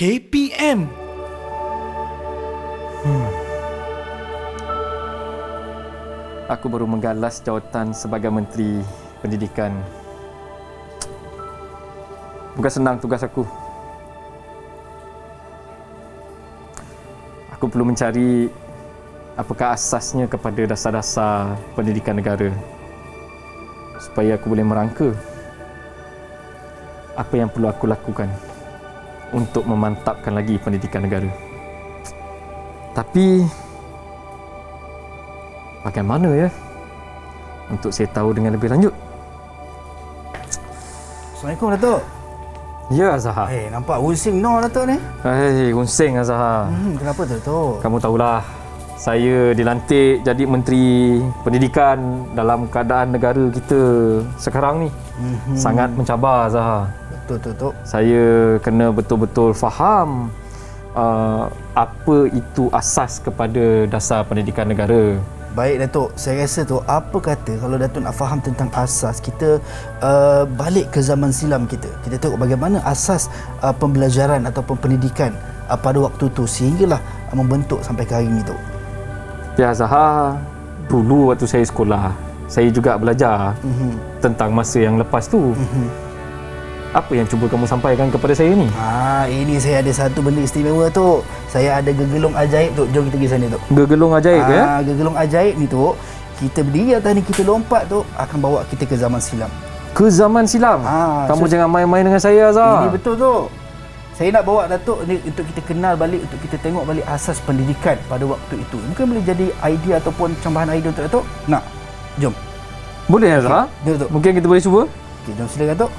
KPM. Aku baru menggalas jawatan sebagai Menteri Pendidikan. Bukan senang tugas aku. Aku perlu mencari apakah asasnya kepada dasar-dasar pendidikan negara supaya aku boleh merangka apa yang perlu aku lakukan untuk memantapkan lagi pendidikan negara. Tapi bagaimana ya untuk saya tahu dengan lebih lanjut? Assalamualaikum Datuk. Ya Azhar. Nampak pusing no Datuk ni. Unsing Azhar. Kenapa tu Datuk? Kamu tahulah, saya dilantik jadi Menteri Pendidikan dalam keadaan negara kita sekarang ni sangat mencabar Azhar. Betul Datuk. Saya kena betul-betul faham apa itu asas kepada dasar pendidikan negara. Baik Datuk, saya rasa tu apa kata kalau Datuk nak faham tentang asas, kita balik ke zaman silam kita. Kita tengok bagaimana asas pembelajaran ataupun pendidikan pada waktu tu sehinggalah membentuk sampai ke hari ni tu. Ya Zahar, dulu waktu saya sekolah, saya juga belajar tentang masa yang lepas tu. Apa yang cuba kamu sampaikan kepada saya ni? Ini saya ada satu benda istimewa tu. Saya ada gegelung ajaib tu. Jom kita pergi sana tu. Gegelung ajaib ya? Gegelung ajaib ni tu, kita berdiri atas ni, kita lompat tu, akan bawa kita ke zaman silam. Ke zaman silam? Kamu jangan main-main dengan saya Azhar. Ini betul tu. Saya nak bawa Datuk ni untuk kita kenal balik, untuk kita tengok balik asas pendidikan pada waktu itu. Mungkin boleh jadi idea ataupun cambahan idea untuk Datuk. Nak? Jom. Boleh Azhar? Jom Datuk. Mungkin kita boleh cuba? Okey, jom silakan Datuk.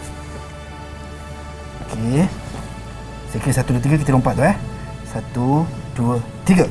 Okey. Saya kira 1, 2, 3 kita lompat tu 1, 2, 3.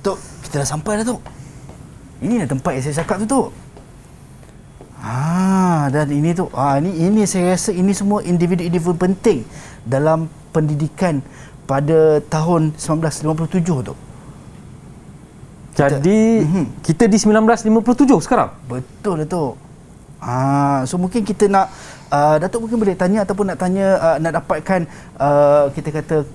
Tok, kita dah sampai dah Tok. Ini dah tempat yang saya cakap tu Tok. Dan ini tu, ini saya rasa ini semua individu-individu penting dalam pendidikan pada tahun 1957 Tok. Jadi kita di 1957 sekarang? Betul Datuk. So mungkin kita nak Datuk mungkin boleh tanya ataupun nak tanya nak dapatkan kita kata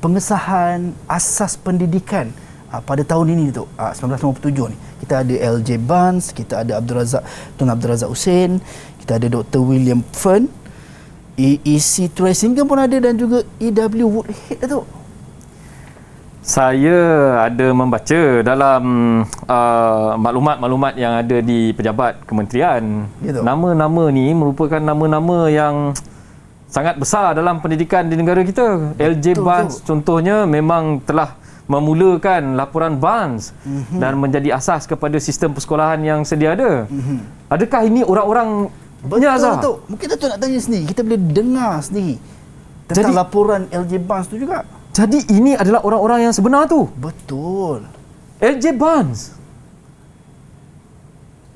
pengesahan asas pendidikan pada tahun ini tu 1957 ni. Kita ada LJ Barnes, kita ada Tun Abdul Razak Hussein, kita ada Dr. William Fern, EEC Thresingham pun ada dan juga E.W. Woodhead tu. Saya ada membaca dalam maklumat-maklumat yang ada di pejabat kementerian. Nama-nama ni merupakan nama-nama yang sangat besar dalam pendidikan di negara kita. LJ Barnes contohnya memang telah memulakan laporan Barnes dan menjadi asas kepada sistem persekolahan yang sedia ada. Adakah ini orang-orang Betul. Mungkin Datuk nak tanya sendiri, kita boleh dengar sendiri tentang laporan LJ Barnes tu juga. Jadi ini adalah orang-orang yang sebenar tu? Betul. LJ Barnes,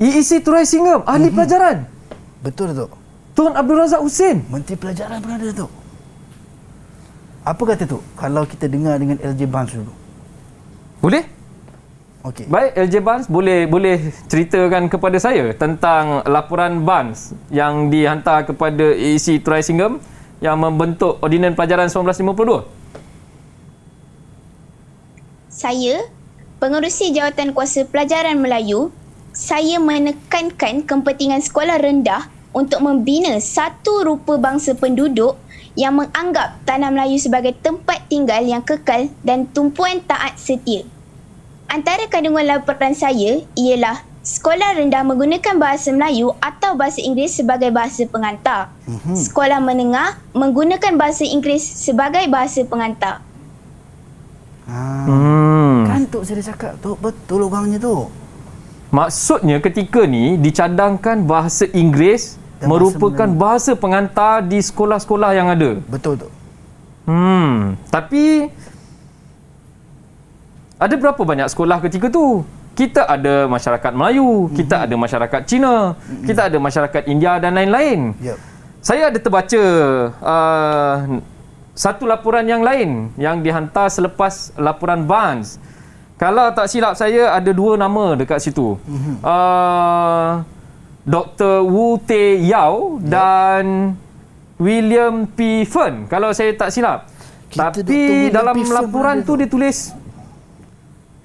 EEC Thresingham, ahli pelajaran. Betul Datuk. Tun Abdul Razak Hussein, Menteri Pelajaran pun ada Datuk. Apa kata tu kalau kita dengar dengan LJ Barnes dulu? Boleh? Okey. Baik, LJ Barnes boleh ceritakan kepada saya tentang laporan Barnes yang dihantar kepada EEC Thresingham yang membentuk Ordinan Pelajaran 1952. Saya, Pengerusi Jawatan Kuasa Pelajaran Melayu, saya menekankan kepentingan sekolah rendah untuk membina satu rupa bangsa penduduk yang menganggap tanah Melayu sebagai tempat tinggal yang kekal dan tumpuan taat setia. Antara kandungan laporan saya ialah sekolah rendah menggunakan bahasa Melayu atau bahasa Inggeris sebagai bahasa pengantar. Sekolah menengah menggunakan bahasa Inggeris sebagai bahasa pengantar. Kan Tok saya dah cakap Tok, betul orangnya tu. Maksudnya ketika ni dicadangkan bahasa Inggeris merupakan bahasa pengantar di sekolah-sekolah yang ada. Betul tu. Tapi ada berapa banyak sekolah ketika tu? Kita ada masyarakat Melayu, kita ada masyarakat Cina, kita ada masyarakat India dan lain-lain. Yep. Saya ada terbaca satu laporan yang lain yang dihantar selepas laporan Barnes. Kalau tak silap saya ada 2 nama dekat situ. Dr. Wu Te Yao dan William P. Fern, kalau saya tak silap. Tapi dalam laporan tu dia tulis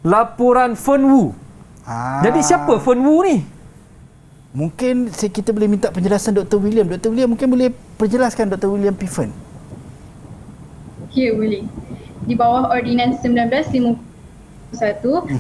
laporan Fern Wu. Jadi siapa Fern Wu ni? Mungkin kita boleh minta penjelasan Dr. William. Dr. William mungkin boleh perjelaskan Dr. William P. Fern. Ya, boleh. Di bawah Ordinans 1951,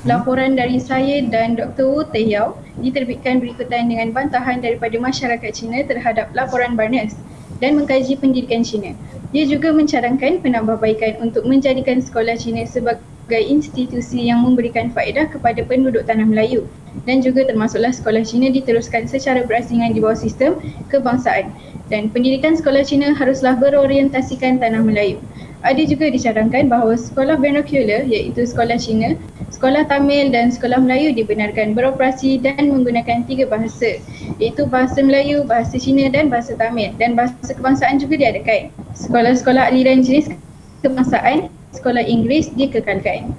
laporan dari saya dan Dr. Wu Te Yao diterbitkan berikutan dengan bantahan daripada masyarakat Cina terhadap laporan Barnes dan mengkaji pendidikan Cina. Dia juga mencadangkan penambahbaikan untuk menjadikan sekolah Cina sebagai institusi yang memberikan faedah kepada penduduk tanah Melayu dan juga termasuklah sekolah Cina diteruskan secara berasingan di bawah sistem kebangsaan dan pendidikan sekolah Cina haruslah berorientasikan tanah Melayu. Ada juga dicadangkan bahawa sekolah vernacular iaitu sekolah Cina, sekolah Tamil dan sekolah Melayu dibenarkan beroperasi dan menggunakan 3 bahasa iaitu bahasa Melayu, bahasa Cina dan bahasa Tamil dan bahasa kebangsaan juga diadakan. Sekolah-sekolah aliran jenis kebangsaan, sekolah Inggeris dikekalkan.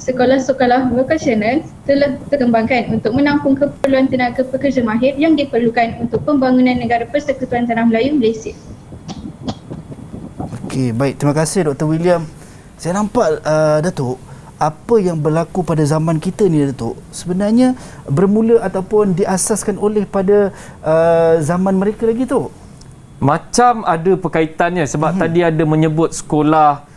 Sekolah-sekolah vocational telah dikembangkan untuk menampung keperluan tenaga pekerja mahir yang diperlukan untuk pembangunan negara Persekutuan Tanah Melayu Malaysia. Okey, baik. Terima kasih Dr. William. Saya nampak Datuk, apa yang berlaku pada zaman kita ni Datuk sebenarnya bermula ataupun diasaskan oleh pada zaman mereka lagi tu. Macam ada perkaitannya sebab tadi ada menyebut sekolah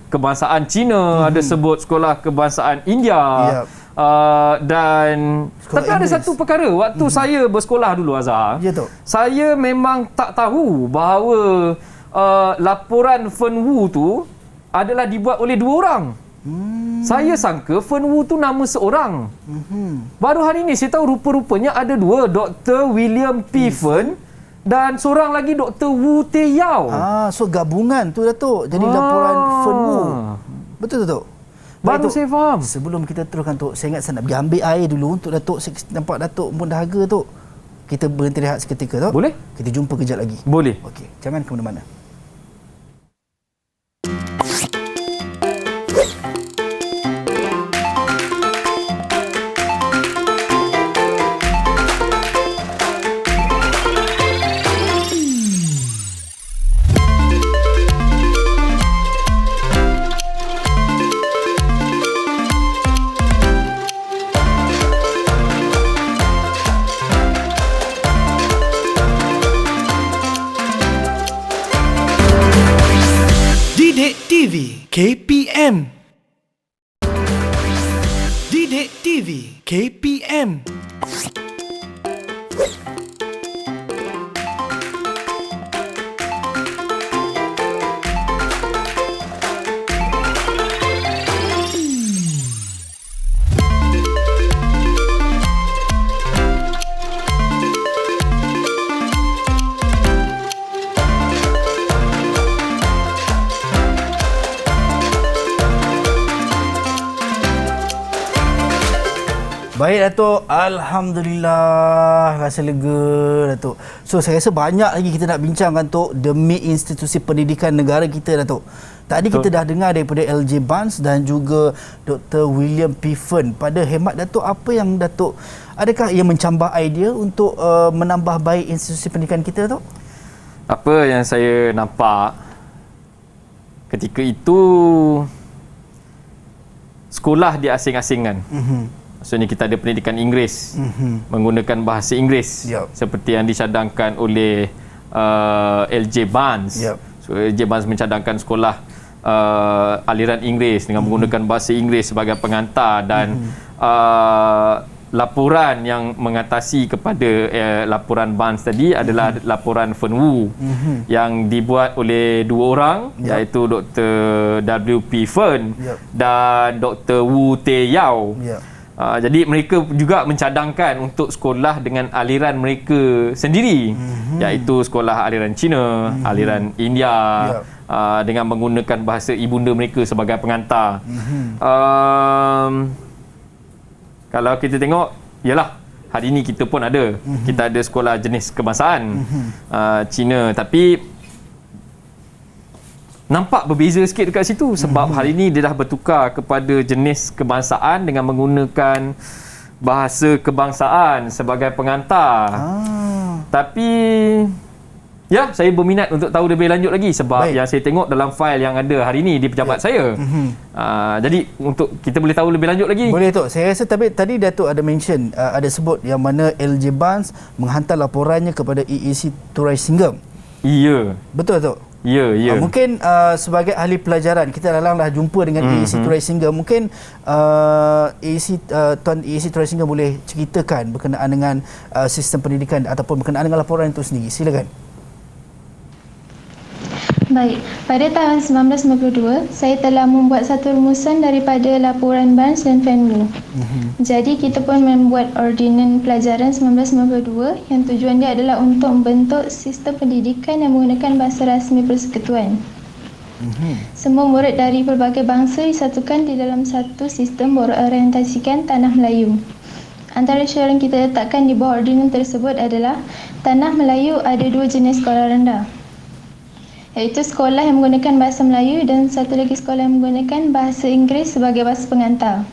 kebangsaan Cina, ada sebut sekolah kebangsaan India. Yep. Dan sekolah tapi ada satu perkara waktu saya bersekolah dulu Azhar. Ya, Tok. Saya memang tak tahu bahawa laporan Fern Wu tu adalah dibuat oleh 2 orang. Saya sangka Fern Wu tu nama seorang. Baru hari ni saya tahu rupa-rupanya ada 2, Dr. William P. Fern dan seorang lagi Dr. Wu Te Yao. So gabungan tu Datuk. Jadi laporan Fern Wu. Betul Datuk? Baru saya faham. Sebelum kita teruskan Tok, saya ingat saya nak pergi ambil air dulu untuk Datuk. Saya nampak Datuk pun dahaga Tok. Kita berhenti rehat seketika Tok. Boleh? Kita jumpa kejap lagi. Boleh. Okey, jangan ke mana-mana. TV KPM. Didik TV KPM. Baik Datuk, Alhamdulillah, rasa lega Datuk. So saya rasa banyak lagi kita nak bincangkan Datuk demi institusi pendidikan negara kita Datuk. Tadi kita dah dengar daripada LJ Barnes dan juga Dr. William P. Fern. Pada hemat Datuk, apa yang Datuk, adakah ia mencambah idea untuk menambah baik institusi pendidikan kita Datuk? Apa yang saya nampak ketika itu sekolah diasing-asingkan. Maksudnya kita ada pendidikan Inggeris, menggunakan bahasa Inggeris, seperti yang dicadangkan oleh LJ Barnes. So, LJ Barnes mencadangkan sekolah aliran Inggeris dengan menggunakan bahasa Inggeris sebagai pengantar dan laporan yang mengatasi kepada laporan Barnes tadi adalah laporan Fern Wu yang dibuat oleh 2 orang, iaitu Dr. W. P. Fern dan Dr. Wu Te Yao. Jadi mereka juga mencadangkan untuk sekolah dengan aliran mereka sendiri, iaitu sekolah aliran Cina, aliran India, dengan menggunakan bahasa ibunda mereka sebagai pengantar. Kalau kita tengok, yalah, hari ini kita pun ada. Kita ada sekolah jenis kebangsaan Cina, tapi nampak berbeza sikit dekat situ sebab hari ini dia dah bertukar kepada jenis kebangsaan dengan menggunakan bahasa kebangsaan sebagai pengantar. Tapi ya, saya berminat untuk tahu lebih lanjut lagi sebab yang saya tengok dalam fail yang ada hari ini di pejabat saya. Jadi untuk kita boleh tahu lebih lanjut lagi. Boleh Tok. Saya rasa tadi Datuk ada mention, ada sebut yang mana LJ Barnes menghantar laporannya kepada EEC Turai Singgam. Ya. Betul Tok? Ya, ya. Mungkin sebagai ahli pelajaran, kita dalam dah jumpa dengan EEC Turai Singgam. Mungkin Tuan EEC Turai Singgam boleh ceritakan berkenaan dengan sistem pendidikan ataupun berkenaan dengan laporan itu sendiri. Silakan. Baik, pada tahun 1992, saya telah membuat satu rumusan daripada laporan Barnes dan Fenwick. Jadi kita pun membuat ordinan pelajaran 1992 yang tujuan dia adalah untuk membentuk sistem pendidikan yang menggunakan bahasa rasmi persekutuan. Semua murid dari pelbagai bangsa disatukan di dalam satu sistem berorientasikan Tanah Melayu. Antara syarat yang kita letakkan di bawah ordinan tersebut adalah Tanah Melayu ada dua jenis sekolah rendah, iaitu sekolah yang menggunakan bahasa Melayu dan satu lagi sekolah yang menggunakan bahasa Inggeris sebagai bahasa pengantar.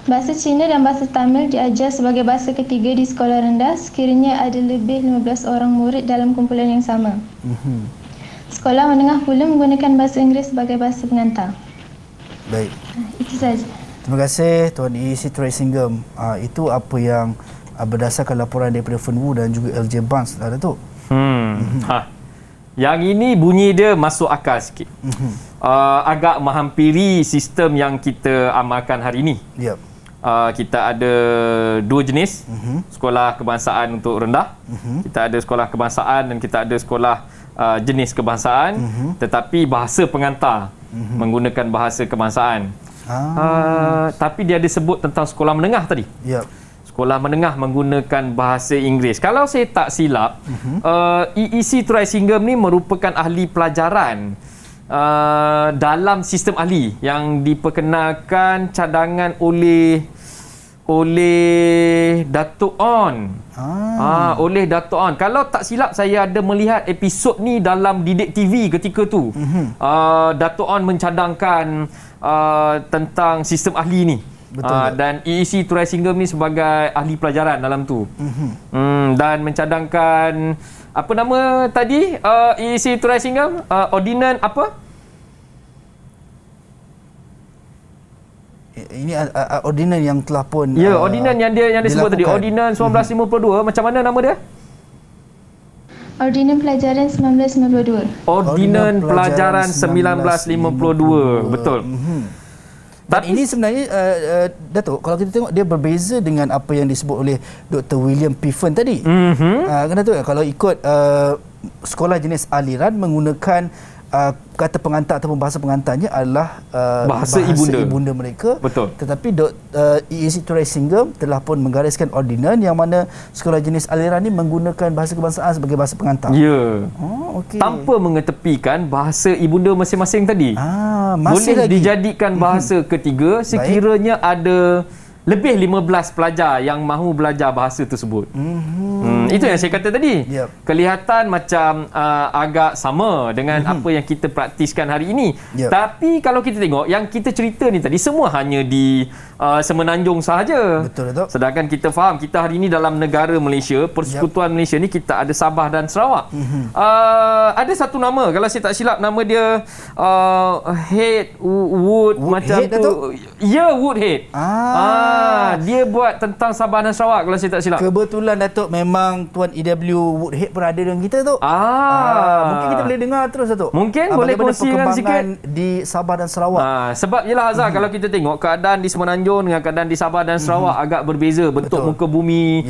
Bahasa Cina dan bahasa Tamil diajar sebagai bahasa ketiga di sekolah rendah sekiranya ada lebih 15 orang murid dalam kumpulan yang sama. Sekolah menengah pula menggunakan bahasa Inggeris sebagai bahasa pengantar. Baik. Itu saja. Terima kasih Tuan EEC Turai Singgam. Itu apa yang berdasarkan laporan daripada Fenwu dan juga LJ Barnes lah Datuk. Yang ini bunyi dia masuk akal sikit. Agak menghampiri sistem yang kita amalkan hari ini. Yep. Kita ada dua jenis sekolah kebangsaan untuk rendah. Kita ada sekolah kebangsaan dan kita ada sekolah jenis kebangsaan tetapi bahasa pengantar menggunakan bahasa kebangsaan. Tapi dia ada sebut tentang sekolah menengah tadi. Yep. Sekolah menengah menggunakan bahasa Inggeris. Kalau saya tak silap, EEC Turai Singgam ni merupakan ahli pelajaran dalam sistem ahli yang diperkenalkan cadangan oleh Datuk On. Oleh Datuk On. Kalau tak silap, saya ada melihat episod ni dalam Didik TV ketika tu. Datuk On mencadangkan tentang sistem ahli ni. Dan EEC Turai Singgam ni sebagai ahli pelajaran dalam tu. Dan mencadangkan apa nama tadi EEC Turai Singgam, ordinan apa? Ini ordinan yang telah pun ordinan yang dia sebut tadi, ordinan 1952. Macam mana nama dia? Ordinan Pelajaran 1952. Ordinan Pelajaran 1952. Betul. Dan ini sebenarnya Datuk, kalau kita tengok dia berbeza dengan apa yang disebut oleh Dr. William Piffen tadi. Kan Datuk, kalau ikut sekolah jenis aliran menggunakan kata pengantar ataupun bahasa pengantarnya adalah bahasa ibunda mereka. Betul. Tetapi EEC Turai Singgam telah pun menggariskan ordinan yang mana sekolah jenis aliran ini menggunakan bahasa kebangsaan sebagai bahasa pengantar. Ya. Okay. Tanpa mengetepikan bahasa ibunda masing-masing tadi. Masih boleh lagi dijadikan bahasa ketiga sekiranya ada lebih 15 pelajar yang mahu belajar bahasa tersebut. Itu yang saya kata tadi. Kelihatan macam agak sama dengan apa yang kita praktiskan hari ini. Tapi kalau kita tengok yang kita cerita ni tadi semua hanya di Semenanjung sahaja. Betul, Datuk. Sedangkan kita faham kita hari ini dalam negara Malaysia, Persekutuan Malaysia ni kita ada Sabah dan Sarawak. Ada satu nama, kalau saya tak silap nama dia Woodhead macam tu. Datuk? Ya, Woodhead. Dia buat tentang Sabah dan Sarawak kalau saya tak silap. Kebetulan Datuk memang abang Tuan EW Woodhead pun ada dengan kita tu. Mungkin kita boleh dengar terus Datuk. Mungkin boleh kongsikan sikit di Sabah dan Sarawak. Sebab yelah Azhar, kalau kita tengok keadaan di Semenanjung dengan keadaan di Sabah dan Sarawak agak berbeza bentuk muka bumi.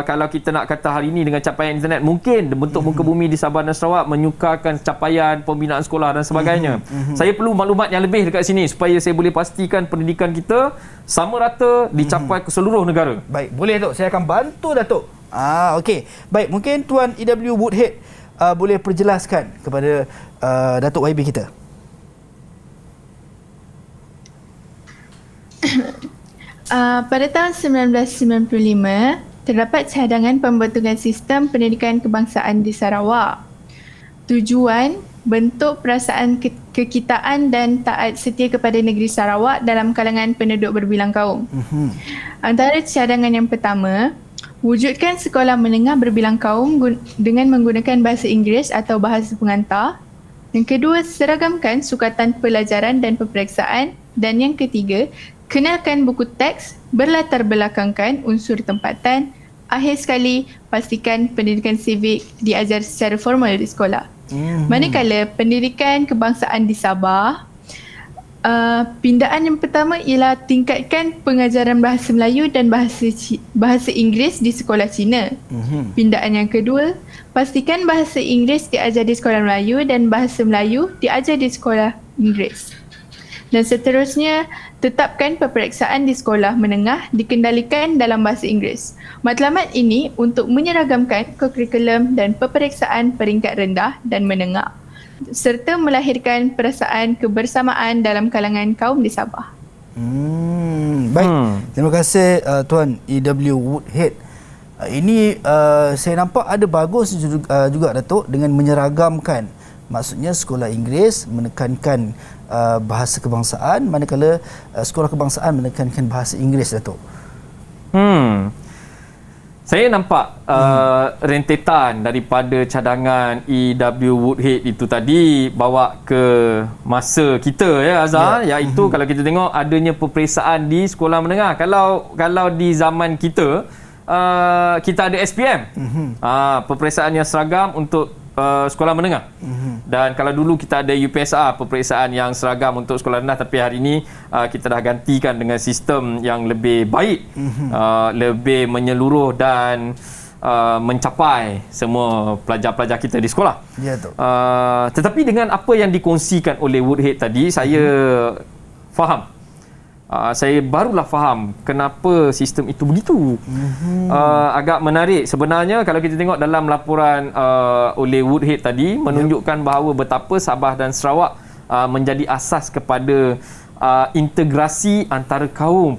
Kalau kita nak kata hari ini dengan capaian internet, mungkin bentuk muka bumi di Sabah dan Sarawak menyukarkan capaian pembinaan sekolah dan sebagainya. Saya perlu maklumat yang lebih dekat sini supaya saya boleh pastikan pendidikan kita sama rata dicapai ke seluruh negara. Baik, boleh Datuk. Saya akan bantu Datuk. Okey. Baik, mungkin Tuan EW Woodhead boleh perjelaskan kepada Datuk YB kita. Pada tahun 1995, terdapat cadangan pembentukan sistem pendidikan kebangsaan di Sarawak. Tujuan, bentuk perasaan kekitaan dan taat setia kepada negeri Sarawak dalam kalangan penduduk berbilang kaum. Antara cadangan yang pertama, wujudkan sekolah menengah berbilang kaum dengan menggunakan bahasa Inggeris atau bahasa pengantar. Yang kedua, seragamkan sukatan pelajaran dan peperiksaan. Dan yang ketiga, kenalkan buku teks, berlatar belakangkan unsur tempatan. Akhir sekali, pastikan pendidikan civic diajar secara formal di sekolah. Manakala pendidikan kebangsaan di Sabah, pindaan yang pertama ialah tingkatkan pengajaran bahasa Melayu dan bahasa Inggeris di sekolah Cina. Pindaan yang kedua, pastikan bahasa Inggeris diajar di sekolah Melayu dan bahasa Melayu diajar di sekolah Inggeris. Dan seterusnya, tetapkan peperiksaan di sekolah menengah dikendalikan dalam bahasa Inggeris. Matlamat ini untuk menyeragamkan kurikulum dan peperiksaan peringkat rendah dan menengah, serta melahirkan perasaan kebersamaan dalam kalangan kaum di Sabah. Baik, terima kasih Tuan EW Woodhead. Ini saya nampak ada bagus juga Datuk dengan menyeragamkan. Maksudnya sekolah Inggeris menekankan bahasa kebangsaan, manakala sekolah kebangsaan menekankan bahasa Inggeris Datuk. Saya nampak rentetan daripada cadangan EW Woodhead itu tadi bawa ke masa kita ya Azhar, iaitu kalau kita tengok adanya peperiksaan di sekolah menengah. Kalau di zaman kita kita ada SPM, peperiksaan yang seragam untuk sekolah menengah. Dan kalau dulu kita ada UPSR, peperiksaan yang seragam untuk sekolah rendah, tapi hari ini kita dah gantikan dengan sistem yang lebih baik, lebih menyeluruh dan mencapai semua pelajar-pelajar kita di sekolah. Ya, tu. Tetapi dengan apa yang dikongsikan oleh Woodhead tadi, saya faham. Saya barulah faham kenapa sistem itu begitu. Agak menarik sebenarnya kalau kita tengok dalam laporan oleh Woodhead tadi, menunjukkan bahawa betapa Sabah dan Sarawak menjadi asas kepada integrasi antara kaum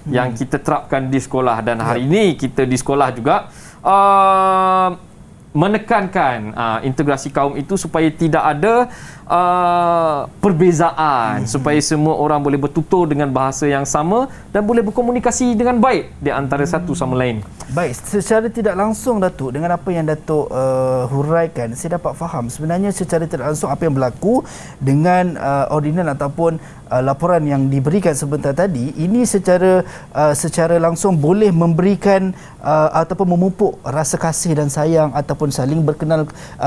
yang kita terapkan di sekolah. Dan hari ini kita di sekolah juga menekankan integrasi kaum itu supaya tidak ada perbezaan, supaya semua orang boleh bertutur dengan bahasa yang sama dan boleh berkomunikasi dengan baik di antara satu sama lain. Baik, secara tidak langsung Datuk, dengan apa yang Datuk huraikan, saya dapat faham sebenarnya secara tidak langsung apa yang berlaku dengan ordinan ataupun laporan yang diberikan sebentar tadi ini secara langsung boleh memberikan ataupun memupuk rasa kasih dan sayang ataupun saling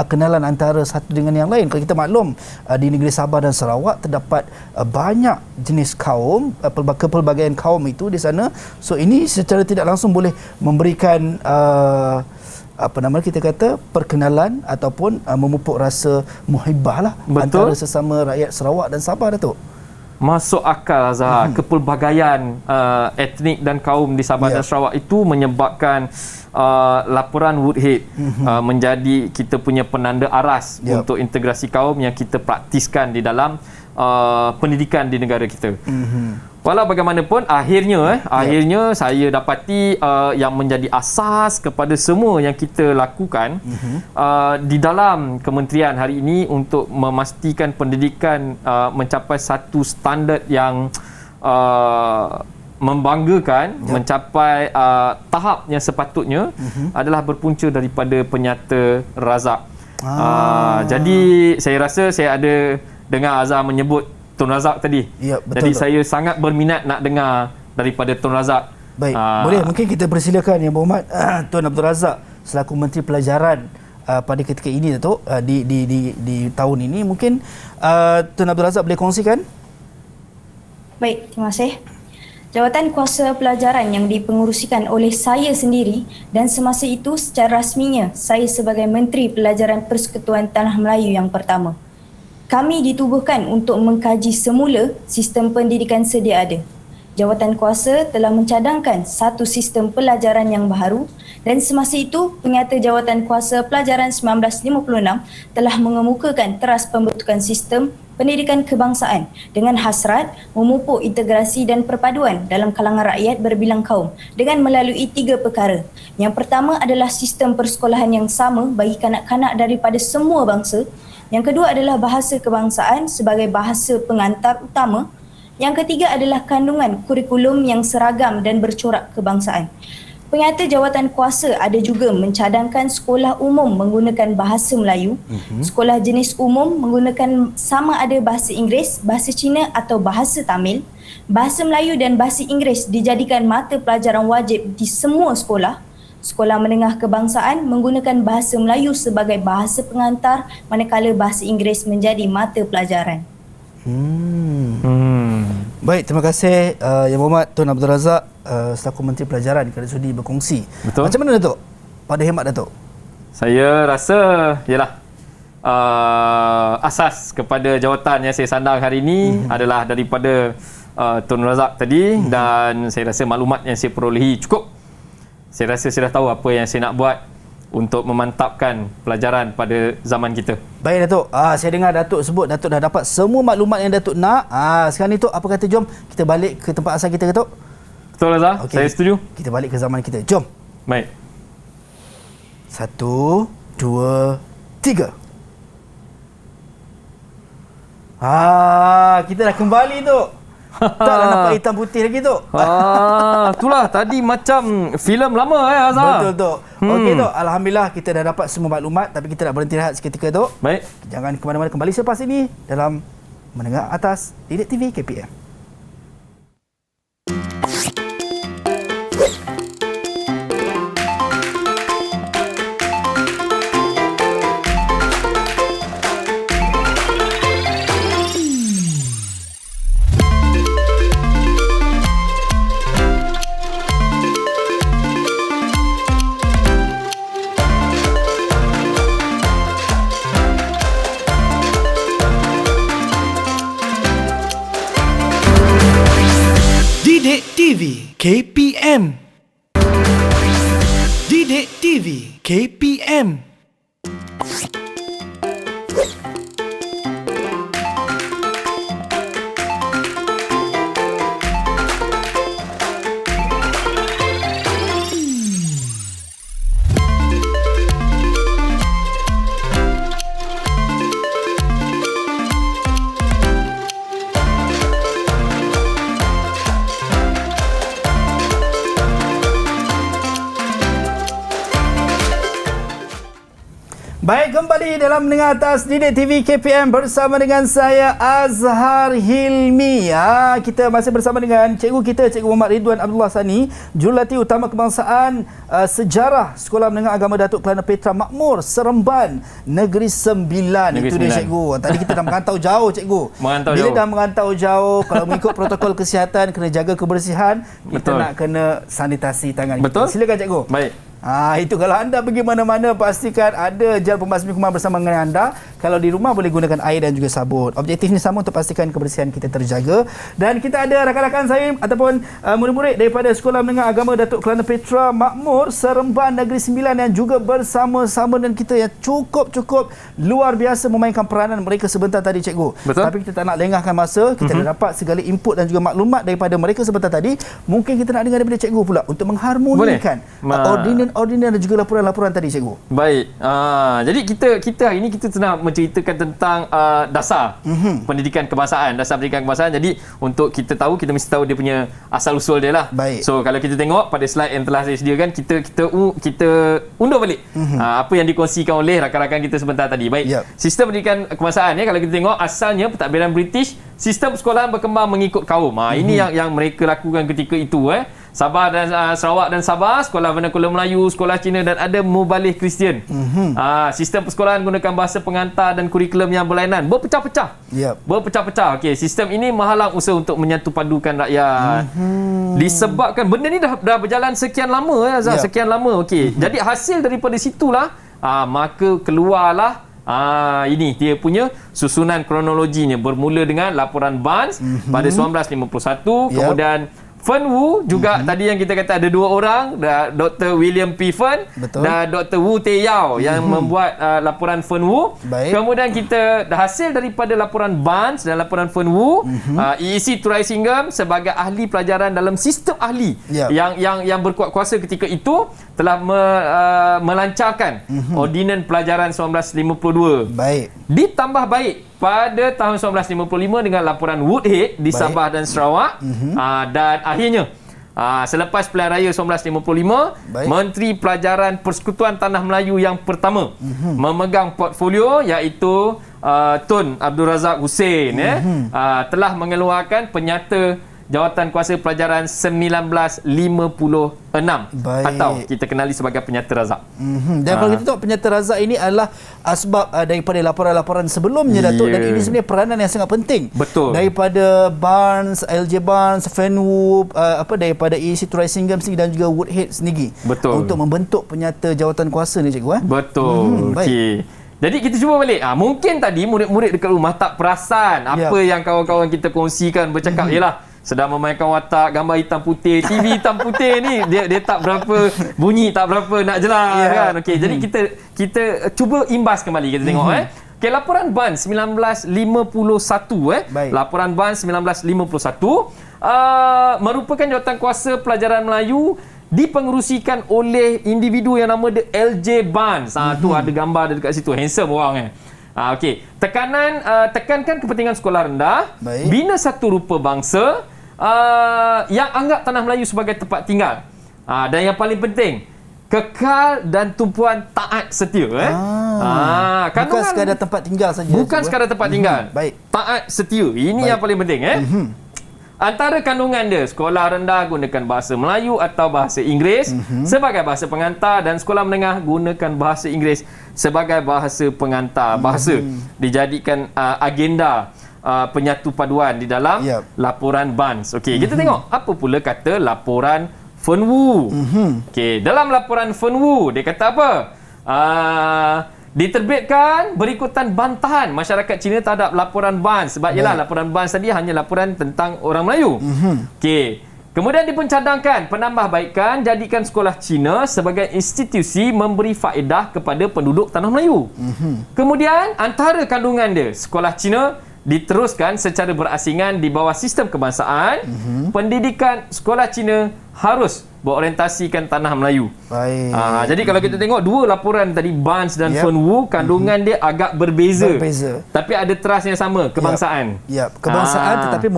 kenalan antara satu dengan yang lain. Kalau kita maklum di negeri Sabah dan Sarawak terdapat banyak jenis kaum, kepelbagaian kaum itu di sana. So ini secara tidak langsung boleh memberikan kita kata perkenalan ataupun memupuk rasa muhibbah lah antara sesama rakyat Sarawak dan Sabah, Datuk. Masuk akal Azhar. Kepelbagaian etnik dan kaum di Sabah dan Sarawak itu menyebabkan laporan Woodhead menjadi kita punya penanda aras untuk integrasi kaum yang kita praktiskan di dalam pendidikan di negara kita. Walau bagaimanapun akhirnya saya dapati yang menjadi asas kepada semua yang kita lakukan di dalam kementerian hari ini untuk memastikan pendidikan mencapai satu standard yang membanggakan, mencapai tahap yang sepatutnya adalah berpunca daripada penyata Razak. Jadi saya rasa saya ada dengar Azhar menyebut Tun Razak tadi. Ya, betul. Jadi saya sangat berminat nak dengar daripada Tun Razak. Baik, boleh mungkin kita persilakan Yang Berhormat Tuan Abdul Razak selaku Menteri Pelajaran pada ketika ini Datuk, di tahun ini, mungkin Tun Abdul Razak boleh kongsikan? Baik, terima kasih. Jawatan Kuasa Pelajaran yang dipengurusikan oleh saya sendiri dan semasa itu secara rasminya saya sebagai Menteri Pelajaran Persekutuan Tanah Melayu yang pertama. Kami ditubuhkan untuk mengkaji semula sistem pendidikan sedia ada. Jawatan Kuasa telah mencadangkan satu sistem pelajaran yang baharu dan semasa itu Pengyata Jawatan Kuasa Pelajaran 1956 telah mengemukakan teras pembentukan sistem pendidikan kebangsaan dengan hasrat memupuk integrasi dan perpaduan dalam kalangan rakyat berbilang kaum dengan melalui 3 perkara. Yang pertama adalah sistem persekolahan yang sama bagi kanak-kanak daripada semua bangsa. Yang kedua adalah bahasa kebangsaan sebagai bahasa pengantar utama. Yang ketiga adalah kandungan kurikulum yang seragam dan bercorak kebangsaan. Pengyata Jawatan Kuasa ada juga mencadangkan sekolah umum menggunakan bahasa Melayu, sekolah jenis umum menggunakan sama ada bahasa Inggeris, bahasa Cina atau bahasa Tamil. Bahasa Melayu dan bahasa Inggeris dijadikan mata pelajaran wajib di semua sekolah. Sekolah menengah kebangsaan menggunakan bahasa Melayu sebagai bahasa pengantar manakala bahasa Inggeris menjadi mata pelajaran. Baik, terima kasih Yang Berhormat Tun Abdul Razak selaku Menteri Pelajaran kerana sudi berkongsi. Betul. Macam mana Datuk? Pada hemat Datuk? Saya rasa ialah asas kepada jawatan yang saya sandang hari ini adalah daripada Tun Razak tadi dan saya rasa maklumat yang saya perolehi cukup. Saya rasa saya dah tahu apa yang saya nak buat untuk memantapkan pelajaran pada zaman kita. Baik Datuk, saya dengar Datuk sebut Datuk dah dapat semua maklumat yang Datuk nak. Sekarang ni Tok, apa kata jom kita balik ke tempat asal kita Datuk? Betul Razak? Okay. Saya setuju. Kita balik ke zaman kita. Jom. Baik. 1, 2, 3. Kita dah kembali Tok. Tak dah nampak hitam putih lagi Tok. Itulah tadi macam filem lama Azhar. Betul Tok. Okey Tok, alhamdulillah kita dah dapat semua maklumat tapi kita nak berhenti rehat seketika Tok. Baik. Jangan ke mana-mana, kembali selepas ini dalam Mendengar Atas Didik TV KPM. Didik TV KPM. Didik TV KPM. Baik, kembali dalam Mendengar Atas Didik TV KPM bersama dengan saya Azhar Hilmi. Kita masih bersama dengan cikgu kita, Cikgu Muhammad Ridwan Abdullah Sani, Jurulatih Utama Kebangsaan Sejarah Sekolah Menengah Agama Datuk Kelana Petra Makmur, Seremban, Negeri Sembilan. Itu dia cikgu. Tadi kita dah merantau jauh cikgu. Bila dah merantau jauh, kalau mengikut protokol kesihatan, kena jaga kebersihan, kita nak kena sanitasi tangan. Betul. Silakan cikgu. Baik. Itu kalau anda pergi mana-mana pastikan ada gel pembasmi kuman bersama dengan anda. Kalau di rumah boleh gunakan air dan juga sabun. Objektifnya sama untuk pastikan kebersihan kita terjaga. Dan kita ada rakan-rakan saya ataupun murid-murid daripada Sekolah Menengah Agama Datuk Kelana Petra Makmur, Seremban, Negeri Sembilan yang juga bersama-sama dengan kita yang cukup luar biasa memainkan peranan mereka sebentar tadi cikgu. Betul. Tapi kita tak nak lengahkan masa. Kita dah dapat segala input dan juga maklumat daripada mereka sebentar tadi. Mungkin kita nak dengar daripada cikgu pula untuk mengharmonikan ordinan dan juga laporan-laporan tadi cikgu. Baik. Jadi kita hari ini kita nak menceritakan tentang dasar pendidikan kebangsaan, dasar pendidikan kebangsaan. Jadi untuk kita tahu, kita mesti tahu dia punya asal usul dia lah. Baik. So kalau kita tengok pada slide yang telah saya sediakan, kita undur balik apa yang dikongsikan oleh rakan-rakan kita sebentar tadi. Baik. Yep. Sistem pendidikan kebangsaan kalau kita tengok asalnya pentadbiran British, sistem persekolahan berkembang mengikut kaum. Ini yang mereka lakukan ketika itu Sabah dan Sarawak dan Sabah, sekolah vernakular Melayu, sekolah Cina dan ada Mubalik Kristian. Sistem persekolahan gunakan bahasa pengantar dan kurikulum yang berlainan. Berpecah-pecah. Berpecah-pecah. Okey, sistem ini menghalang usaha untuk menyatu padukan rakyat. Disebabkan benda ni dah berjalan sekian lama Azhar, sekian lama. Okey. Jadi hasil daripada situlah maka keluarlah ini dia punya susunan kronologinya, bermula dengan laporan Barnes pada 1951, kemudian Fen Wu juga tadi yang kita kata ada dua orang, Dr. William P. Fen dan Dr. Wu Te Yao yang membuat laporan Fen Wu. Kemudian kita hasil daripada laporan Barnes dan laporan Fen Wu, EEC Turaisingam sebagai ahli pelajaran dalam sistem ahli yang berkuat kuasa ketika itu telah melancarkan Ordinan Pelajaran 1952. Ditambah baik pada tahun 1955 dengan laporan Woodhead di Sabah dan Sarawak. Dan akhirnya selepas pilihan raya 1955, Menteri Pelajaran Persekutuan Tanah Melayu yang pertama memegang portfolio iaitu Tun Abdul Razak Hussein telah mengeluarkan penyata Jawatan Kuasa Pelajaran 1956 atau kita kenali sebagai Penyata Razak. Dan kalau kita tengok Penyata Razak ini adalah asbab daripada laporan-laporan sebelumnya Datuk, dan ini sebenarnya peranan yang sangat penting. Daripada Barnes, LJ Barnes, Fen Wu, daripada EEC Turaisingam sendiri dan juga Woodhead sendiri untuk membentuk penyata jawatan kuasa ni cikgu. Okey. Jadi kita cuba balik. Mungkin tadi murid-murid dekat rumah tak perasan apa yang kawan-kawan kita kongsikan, bercakap ialah sedang memainkan watak, gambar hitam putih, TV hitam putih ni dia tak berapa bunyi, tak berapa nak jelas kan. Okey, jadi kita cuba imbas kembali, kita tengok Okey, laporan Barnes 1951 laporan Barnes 1951 merupakan jawatan kuasa pelajaran Melayu dipengerusikan oleh individu yang nama dia LJ Barnes. Tu ada gambar dia dekat situ, handsome orang Okey, tekankan kepentingan sekolah rendah, bina satu rupa bangsa yang anggap tanah Melayu sebagai tempat tinggal, dan yang paling penting kekal dan tumpuan taat setia. Bukan sekadar tempat tinggal saja. Bukan sekadar tempat tinggal. Taat setia. Ini yang paling penting. Antara kandungan dia, sekolah rendah gunakan bahasa Melayu atau bahasa Inggeris sebagai bahasa pengantar, dan sekolah menengah gunakan bahasa Inggeris sebagai bahasa pengantar. Bahasa dijadikan agenda penyatu paduan di dalam laporan Barnes. Okey, kita tengok apa pula kata laporan Fen Wu. Okey, dalam laporan Fen Wu dia kata apa? Diterbitkan berikutan bantahan masyarakat Cina terhadap laporan Barnes, sebab ialah laporan Barnes tadi hanya laporan tentang orang Melayu. Okey. Kemudian dipencadangkan penambahbaikan jadikan sekolah Cina sebagai institusi memberi faedah kepada penduduk tanah Melayu. Kemudian antara kandungan dia, sekolah Cina diteruskan secara berasingan di bawah sistem kebangsaan. Pendidikan sekolah Cina harus berorientasikan tanah Melayu. Jadi kalau kita tengok dua laporan tadi, Barnes dan Fen Wu, kandungan dia agak berbeza. Tapi ada teras yang sama, kebangsaan. Kebangsaan, tetapi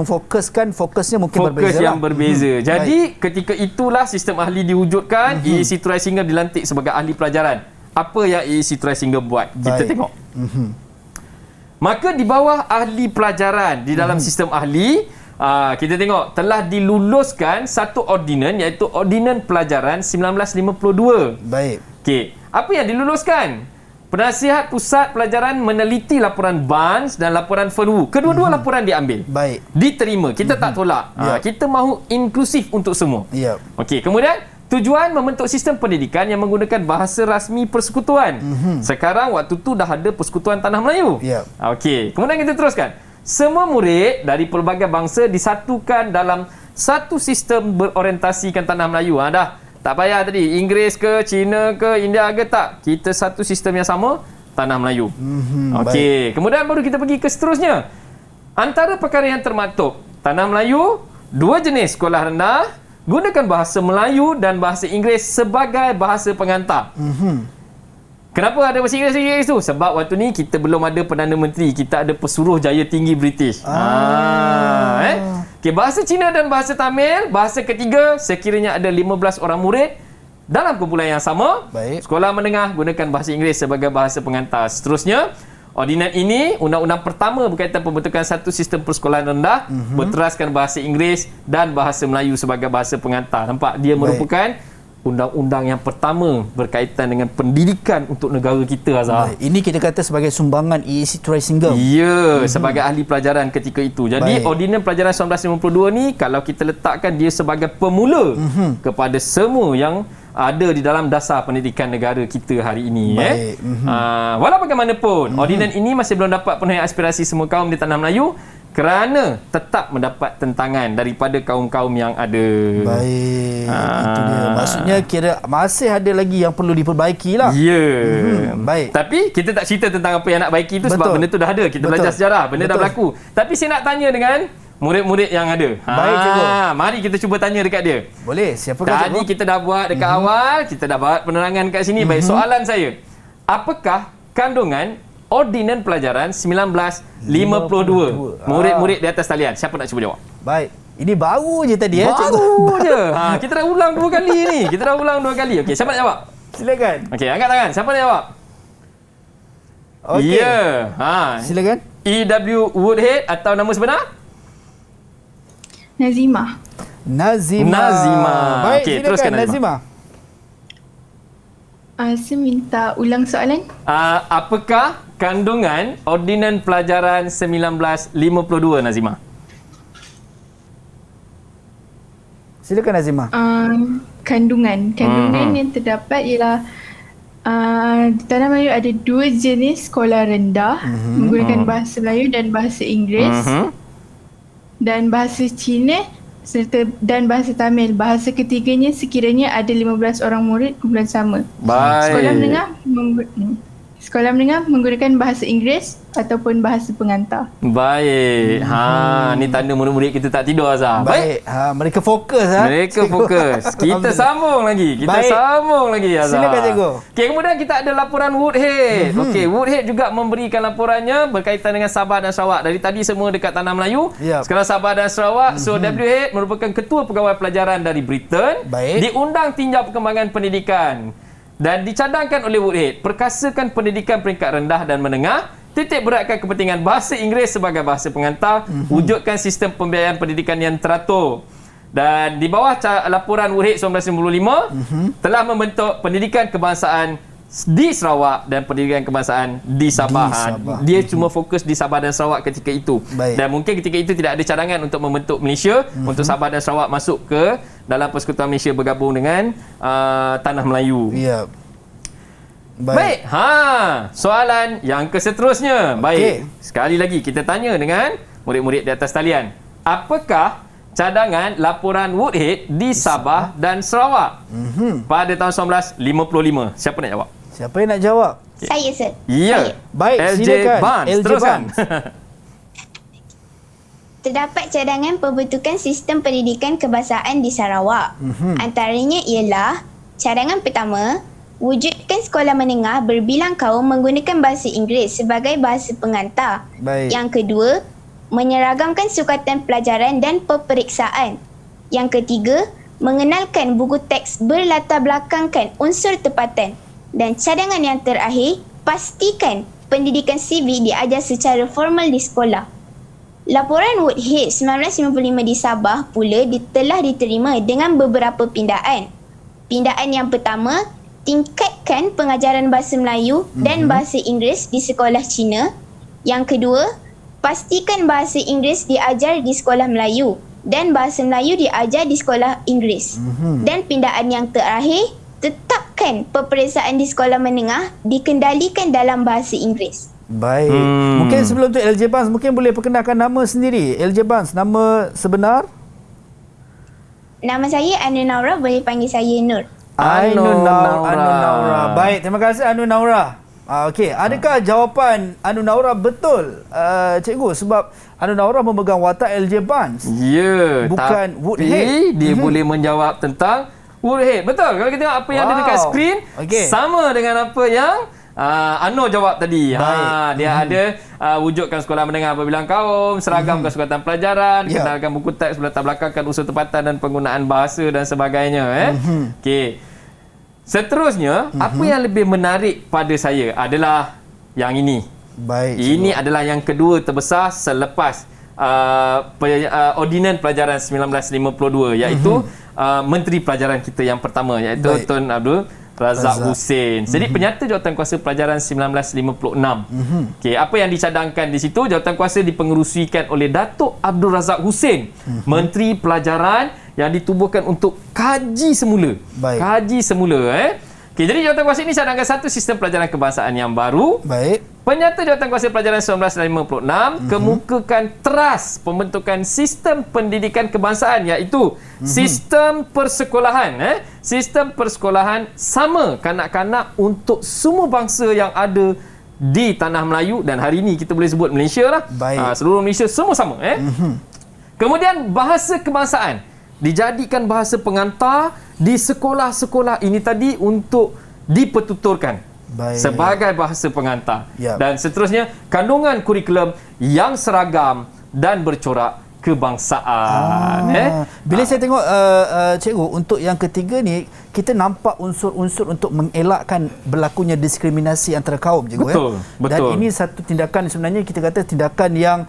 fokusnya mungkin berbeza. Yang berbeza. Jadi ketika itulah sistem ahli diwujudkan. EEC Turaisingam dilantik sebagai ahli pelajaran. Apa yang EEC Turaisingam buat? Kita tengok. Maka di bawah ahli pelajaran di dalam sistem ahli, kita tengok telah diluluskan satu ordinan, iaitu Ordinan Pelajaran 1952. Okey, apa yang diluluskan? Penasihat Pusat Pelajaran meneliti laporan Barnes dan laporan Fen Wu. Kedua-dua laporan diambil. Diterima. Kita tak tolak. Kita mahu inklusif untuk semua. Okey, kemudian tujuan membentuk sistem pendidikan yang menggunakan bahasa rasmi persekutuan. Sekarang waktu tu dah ada Persekutuan Tanah Melayu. Okey, kemudian kita teruskan. Semua murid dari pelbagai bangsa disatukan dalam satu sistem berorientasikan tanah Melayu. Dah, tak payah tadi Inggeris ke, Cina ke, India ke, tak. Kita satu sistem yang sama, tanah Melayu. Okey, kemudian baru kita pergi ke seterusnya. Antara perkara yang termaktub, tanah Melayu, dua jenis sekolah rendah, gunakan bahasa Melayu dan bahasa Inggeris sebagai bahasa pengantar. Kenapa ada bahasa Inggeris tu? Sebab waktu ni kita belum ada Perdana Menteri, kita ada Pesuruh Jaya Tinggi British. Okay, bahasa Cina dan bahasa Tamil, bahasa ketiga, sekiranya ada 15 orang murid dalam kumpulan yang sama, sekolah menengah gunakan bahasa Inggeris sebagai bahasa pengantar. Seterusnya, Ordinan ini undang-undang pertama berkaitan pembentukan satu sistem persekolahan rendah berteraskan bahasa Inggeris dan bahasa Melayu sebagai bahasa pengantar. Nampak, dia merupakan undang-undang yang pertama berkaitan dengan pendidikan untuk negara kita, Azhar. Ini kita kata sebagai sumbangan EAC Trisingle. Ya, sebagai ahli pelajaran ketika itu. Jadi Ordinan Pelajaran 1952 ni kalau kita letakkan dia sebagai pemula kepada semua yang ada di dalam dasar pendidikan negara kita hari ini. Walau bagaimanapun, ordinan ini masih belum dapat penuhi aspirasi semua kaum di tanah Melayu kerana tetap mendapat tentangan daripada kaum-kaum yang ada. Itu dia. Maksudnya kira masih ada lagi yang perlu diperbaiki lah. Ya. Baik. Tapi kita tak cerita tentang apa yang nak baiki itu sebab benda tu dah ada. Kita belajar sejarah, benda dah berlaku. Tapi saya nak tanya dengan murid-murid yang ada. Baik, cikgu. Mari kita cuba tanya dekat dia. Boleh. Siapakah Tadi cikgu? kita dah buat dekat awal, kita dah buat penerangan kat sini. Baik, soalan saya. Apakah kandungan Ordinan Pelajaran 1952? Murid-murid di atas talian. Siapa nak cuba jawab? Baik. Ini baru je tadi cikgu. Baru je. Kita dah ulang 2 kali ni. Kita dah ulang 2 kali. Okey, siapa nak jawab? Silakan. Okey, angkat tangan. Siapa nak jawab? Okey. Ya. Silakan. E.W. Woodhead atau nama sebenar? Nazimah. Baik, Okey, silakan teruskan Nazimah. Saya minta ulang soalan. Apakah kandungan Ordinan Pelajaran 1952, Nazimah? Silakan Nazimah. Kandungan yang terdapat ialah di tanah Melayu ada 2 jenis sekolah rendah menggunakan bahasa Melayu dan bahasa Inggeris dan bahasa Cina dan bahasa Tamil. Bahasa ketiganya sekiranya ada 15 orang murid kumpulan sama. Baik. Sekolah menengah menggunakan bahasa Inggeris ataupun bahasa pengantar. Baik. Ni tanda murid-murid kita tak tidur, Azhar. Baik. Mereka fokus. Mereka fokus. Kita sambung lagi. Azhar. Silakan cikgu. Okey, kemudian kita ada laporan Woodhead. Okey, Woodhead juga memberikan laporannya berkaitan dengan Sabah dan Sarawak. Dari tadi semua dekat tanah Melayu. Sekarang Sabah dan Sarawak. So Woodhead merupakan ketua pegawai pelajaran dari Britain. Diundang tinjau perkembangan pendidikan. Dan dicadangkan oleh Woodhead, perkasakan pendidikan peringkat rendah dan menengah, titik beratkan kepentingan bahasa Inggeris sebagai bahasa pengantar, wujudkan sistem pembiayaan pendidikan yang teratur. Dan di bawah laporan Woodhead 1995, telah membentuk pendidikan kebangsaan di Sarawak dan pendidikan kebangsaan di Sabah. Dia cuma fokus di Sabah dan Sarawak ketika itu. Dan mungkin ketika itu tidak ada cadangan untuk membentuk Malaysia, untuk Sabah dan Sarawak masuk ke dalam Persekutuan Malaysia bergabung dengan Tanah Melayu. Ya. Baik. Soalan yang seterusnya. Baik. Sekali lagi kita tanya dengan murid-murid di atas talian. Apakah cadangan laporan Woodhead di Sabah dan Sarawak pada tahun 1955? Siapa nak jawab? Siapa yang nak jawab? Saya, Sir. Ya. Baik, LJ silakan. Barnes. LJ Teruskan. Terdapat cadangan pembentukan sistem pendidikan kebahasaan di Sarawak. Antaranya ialah cadangan pertama, wujudkan sekolah menengah berbilang kaum menggunakan bahasa Inggeris sebagai bahasa pengantar. Yang kedua, menyeragamkan sukatan pelajaran dan peperiksaan. Yang ketiga, mengenalkan buku teks berlatar belakangkan unsur tempatan. Dan cadangan yang terakhir, pastikan pendidikan CV diajar secara formal di sekolah. Laporan Woodhead 1955 di Sabah pula telah diterima dengan beberapa pindaan. Pindaan yang pertama, tingkatkan pengajaran bahasa Melayu dan bahasa Inggeris di sekolah Cina. Yang kedua, pastikan bahasa Inggeris diajar di sekolah Melayu dan bahasa Melayu diajar di sekolah Inggeris. Dan pindaan yang terakhir, tetapkan peperiksaan di sekolah menengah dikendalikan dalam bahasa Inggeris. Baik. Mungkin sebelum tu LJ Barnes mungkin boleh perkenalkan nama sendiri. LJ Barnes, nama sebenar? Nama saya Anu Naura, boleh panggil saya Nur. Anu Naura. Baik, terima kasih Anu Naura. Okey, adakah jawapan Anu Naura betul, cikgu? Sebab Anu Naura memegang watak LJ Barnes. Ya, bukan tapi Woodhead. dia boleh menjawab tentang Woodhead. Betul. Kalau kita tengok apa yang ada dekat skrin, sama dengan apa yang Anor jawab tadi. Dia ada wujudkan sekolah menengah berbilang kaum, seragamkan sukatan pelajaran, kenalkan buku teks berlatar belakangkan unsur tempatan dan penggunaan bahasa dan sebagainya. Okey. Seterusnya, apa yang lebih menarik pada saya adalah yang ini. Baik. Ini adalah yang kedua terbesar selepas Ordinan Pelajaran 1952, iaitu Menteri Pelajaran kita yang pertama, iaitu Tun Abdul Razak Hussein. Jadi penyata Jawatankuasa Pelajaran 1956. Okey, apa yang dicadangkan di situ? Jawatankuasa dipengerusikan oleh Datuk Abdul Razak Hussein, Menteri Pelajaran, yang ditubuhkan untuk kaji semula. Kaji semula. Okey, jadi Jawatankuasa ini cadangkan satu sistem pelajaran kebangsaan yang baru. Penyata Jawatankuasa Pelajaran 1956 kemukakan teras pembentukan sistem pendidikan kebangsaan, iaitu sistem persekolahan. Sistem persekolahan sama kanak-kanak untuk semua bangsa yang ada di tanah Melayu, dan hari ini kita boleh sebut Malaysia lah. Seluruh Malaysia semua sama. Kemudian bahasa kebangsaan dijadikan bahasa pengantar di sekolah-sekolah ini tadi untuk dipertuturkan sebagai bahasa pengantar. Dan seterusnya, kandungan kurikulum yang seragam dan bercorak kebangsaan. Bila saya tengok cikgu, untuk yang ketiga ni kita nampak unsur-unsur untuk mengelakkan berlakunya diskriminasi antara kaum, cikgu. Betul. Dan ini satu tindakan, sebenarnya kita kata tindakan yang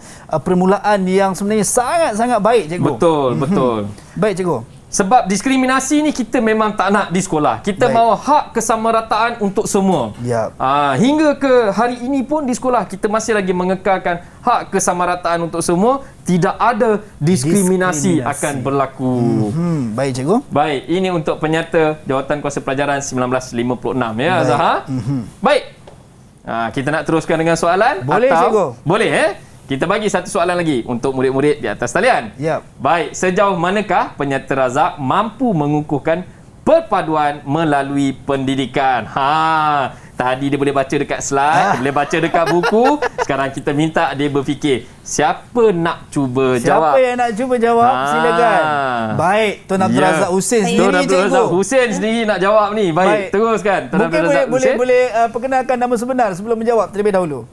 permulaan yang sebenarnya sangat-sangat baik, cikgu. Betul. Baik, cikgu. Sebab diskriminasi ni kita memang tak nak di sekolah. Kita mahu hak kesamarataan untuk semua. Hingga ke hari ini pun di sekolah kita masih lagi mengekalkan hak kesamarataan untuk semua. Tidak ada diskriminasi akan berlaku. Baik, cikgu. Baik, ini untuk penyata Jawatankuasa Pelajaran 1956, ya, Azhar. Baik. Kita nak teruskan dengan soalan? Boleh, cikgu. Boleh, Kita bagi satu soalan lagi untuk murid-murid di atas talian. Baik, sejauh manakah penyata Razak mampu mengukuhkan perpaduan melalui pendidikan? Tadi dia boleh baca dekat slide, boleh baca dekat buku. Sekarang kita minta dia berfikir. Siapa nak cuba jawab? Siapa yang nak cuba jawab? Silakan. Baik, Tun Abdul Razak Hussein sendiri, Tun Abdul Razak Hussein sendiri nak jawab ni. Baik, teruskan. Tun Abdul Razak Hussein. Boleh perkenalkan nama sebenar sebelum menjawab terlebih dahulu.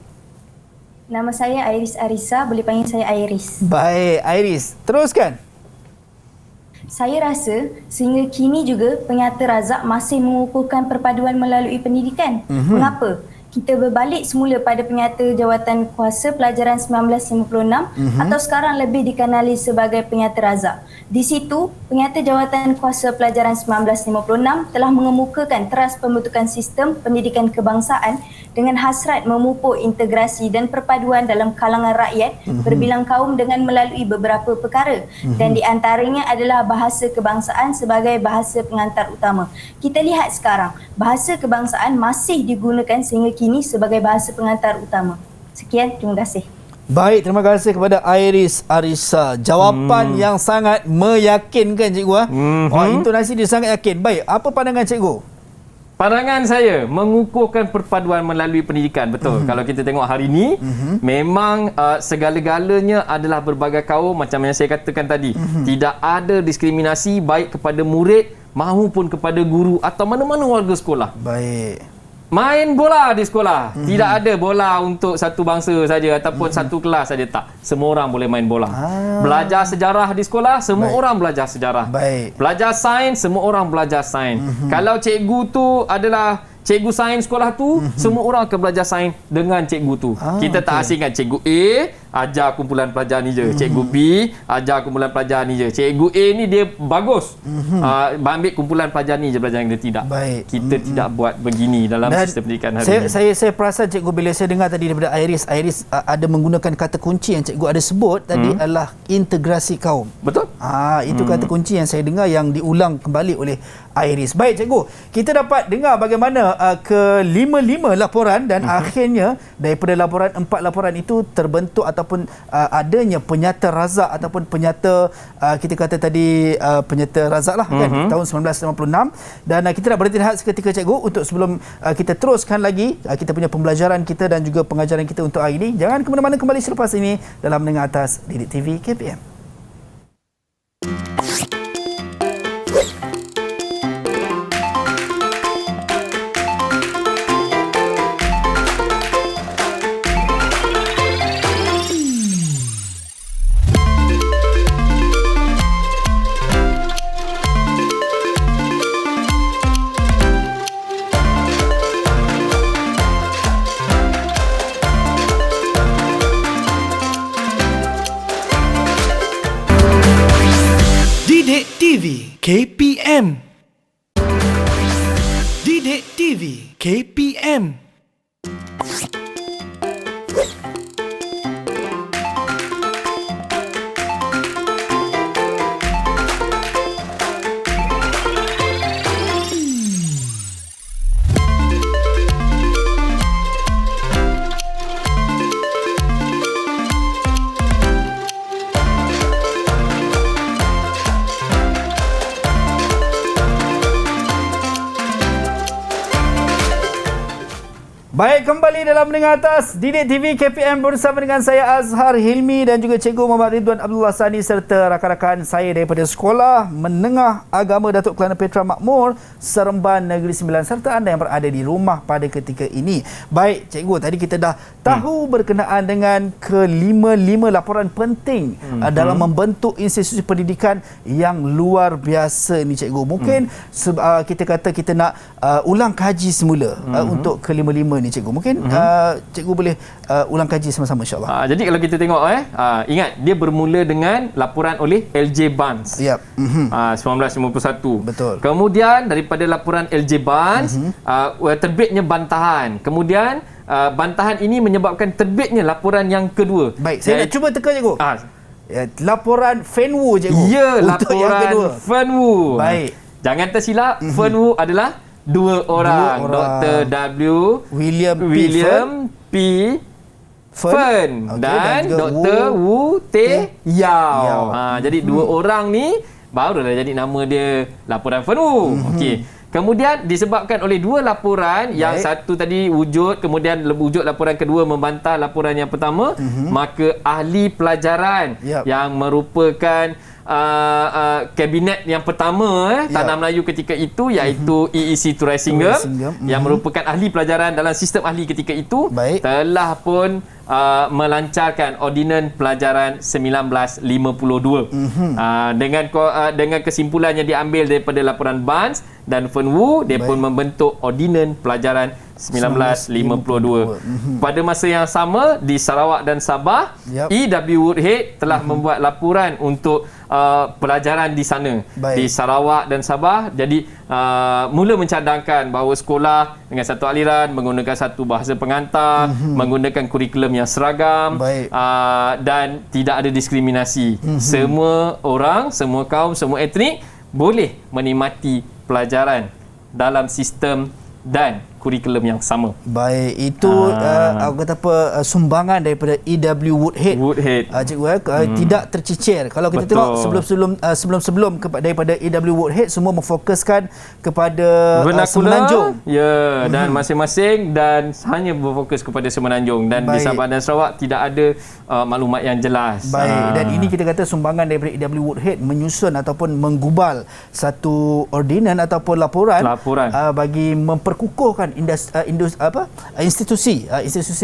Nama saya Iris Arisa, boleh panggil saya Iris. Baik, Iris. Teruskan. Saya rasa sehingga kini juga penyata Razak masih mengukuhkan perpaduan melalui pendidikan. Mengapa? Kita berbalik semula pada penyata Jawatankuasa Pelajaran 1956 atau sekarang lebih dikenali sebagai penyata Razak. Di situ, penyata Jawatankuasa Pelajaran 1956 telah mengemukakan teras pembentukan sistem pendidikan kebangsaan dengan hasrat memupuk integrasi dan perpaduan dalam kalangan rakyat berbilang kaum dengan melalui beberapa perkara, dan di antaranya adalah bahasa kebangsaan sebagai bahasa pengantar utama. Kita lihat sekarang, bahasa kebangsaan masih digunakan sehingga kini sebagai bahasa pengantar utama. Sekian, terima kasih. Baik, terima kasih kepada Iris Arisa. Jawapan yang sangat meyakinkan, cikgu. Intonasi dia sangat yakin. Baik, apa pandangan cikgu? Pandangan saya, mengukuhkan perpaduan melalui pendidikan. Betul. Kalau kita tengok hari ini, memang segala-galanya adalah berbagai kaum, macam yang saya katakan tadi. Tidak ada diskriminasi baik kepada murid maupun kepada guru atau mana-mana warga sekolah. Baik. Main bola di sekolah. Tidak ada bola untuk satu bangsa saja ataupun satu kelas saja, tak. Semua orang boleh main bola. Belajar sejarah di sekolah, semua orang belajar sejarah. Belajar sains, semua orang belajar sains. Kalau cikgu tu adalah cikgu sains sekolah tu, semua orang akan belajar sains dengan cikgu tu. Kita tak asingkan cikgu A ajar kumpulan pelajar ni je, cikgu B ajar kumpulan pelajar ni je. Cikgu A ni dia bagus, ambil kumpulan pelajar ni je belajar, yang dia tidak. Kita tidak buat begini dalam sistem pendidikan hari ini. Saya perasan, cikgu, bila saya dengar tadi daripada Iris ada menggunakan kata kunci yang cikgu ada sebut tadi adalah integrasi kaum. Betul. Itu kata kunci yang saya dengar yang diulang kembali oleh Iris. Baik, cikgu, kita dapat dengar bagaimana ke-5 laporan dan akhirnya daripada 4 laporan itu terbentuk ataupun adanya penyata Razak ataupun penyata kita kata tadi penyata Razak lah kan, tahun 1956. Dan kita nak berhenti rehat seketika, cikgu, untuk sebelum kita teruskan lagi kita punya pembelajaran kita dan juga pengajaran kita untuk hari ini. Jangan ke mana-mana, kembali selepas ini dalam Mendengar Atas Didik TV KPM. KPM. Didik TV KPM. Baik, kembali dalam Mendengar Atas Didik TV KPM bersama dengan saya Azhar Hilmi dan juga Cikgu Muhammad Ridwan Abdullah Sani serta rakan-rakan saya daripada Sekolah Menengah Agama Datuk Kelana Petra Makmur, Seremban Negeri Sembilan serta anda yang berada di rumah pada ketika ini. Baik, Cikgu, tadi kita dah tahu berkenaan dengan kelima-lima laporan penting dalam membentuk institusi pendidikan yang luar biasa ni, Cikgu. Mungkin kita kata kita nak ulang kaji semula untuk kelima-lima ni, Cikgu. Mungkin Cikgu boleh ulang kaji sama-sama, insyaAllah. Jadi kalau kita tengok ingat dia bermula dengan laporan oleh LJ Barnes. Yep. 1951. Betul. Kemudian daripada laporan LJ Barnes terbitnya bantahan. Kemudian bantahan ini menyebabkan terbitnya laporan yang kedua. Baik, saya nak cuba teka, Cikgu. Laporan Fenwu, Cikgu. Ya, untuk yang kedua. laporan Fenwu. Baik. Jangan tersilap, Fenwu adalah dua orang. Dr. W. William P. Fern dan Dr. Wu Te Yao. Jadi dua orang ni barulah jadi nama dia laporan Fenwu. Okey. Kemudian disebabkan oleh dua laporan, yang satu tadi wujud, kemudian wujud laporan kedua membantah laporan yang pertama, maka ahli pelajaran yang merupakan kabinet yang pertama Tanah Melayu ketika itu, iaitu EEC Turai-Singgem yang merupakan ahli pelajaran dalam sistem ahli ketika itu, telah pun melancarkan Ordinan Pelajaran 1952 dengan kesimpulan yang diambil daripada laporan Barnes dan Fenwu, dia pun membentuk Ordinan Pelajaran 1952. Pada masa yang sama di Sarawak dan Sabah, E.W. Woodhead telah membuat laporan untuk pelajaran di sana. Di Sarawak dan Sabah, jadi mula mencadangkan bahawa sekolah dengan satu aliran menggunakan satu bahasa pengantar, menggunakan kurikulum yang seragam, dan tidak ada diskriminasi. Semua orang, semua kaum, semua etnik boleh menikmati pelajaran dalam sistem dan kurikulum yang sama. Baik, itu kata apa, sumbangan daripada E.W. Woodhead. Cikgu, tidak tercicir. Kalau kita tengok sebelum daripada E.W. Woodhead semua memfokuskan kepada Semenanjung. Ya, dan masing-masing dan hanya berfokus kepada Semenanjung, dan di Sabah dan Sarawak tidak ada maklumat yang jelas. Baik, dan ini kita kata sumbangan daripada E.W. Woodhead menyusun ataupun menggubal satu ordinan ataupun laporan. Bagi memperkukuhkan institusi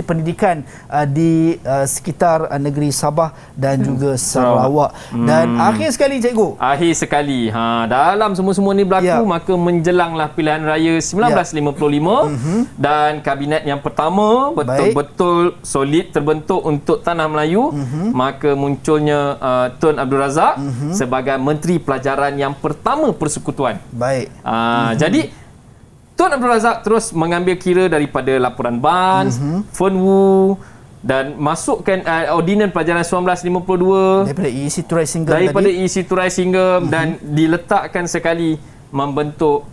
pendidikan di sekitar negeri Sabah dan juga Sarawak. Dan akhir sekali, Cikgu. Akhir sekali. Dalam semua-semua ni berlaku, maka menjelanglah pilihan raya 1955 dan kabinet yang pertama betul-betul solid terbentuk untuk Tanah Melayu. Maka munculnya Tun Abdul Razak sebagai Menteri Pelajaran yang pertama Persekutuan. Jadi Tun Abdul Razak terus mengambil kira daripada laporan Barnes, Fenwu, dan masukkan Ordinan Pelajaran 1952 daripada EEC Turai-Singgem dan diletakkan sekali membentuk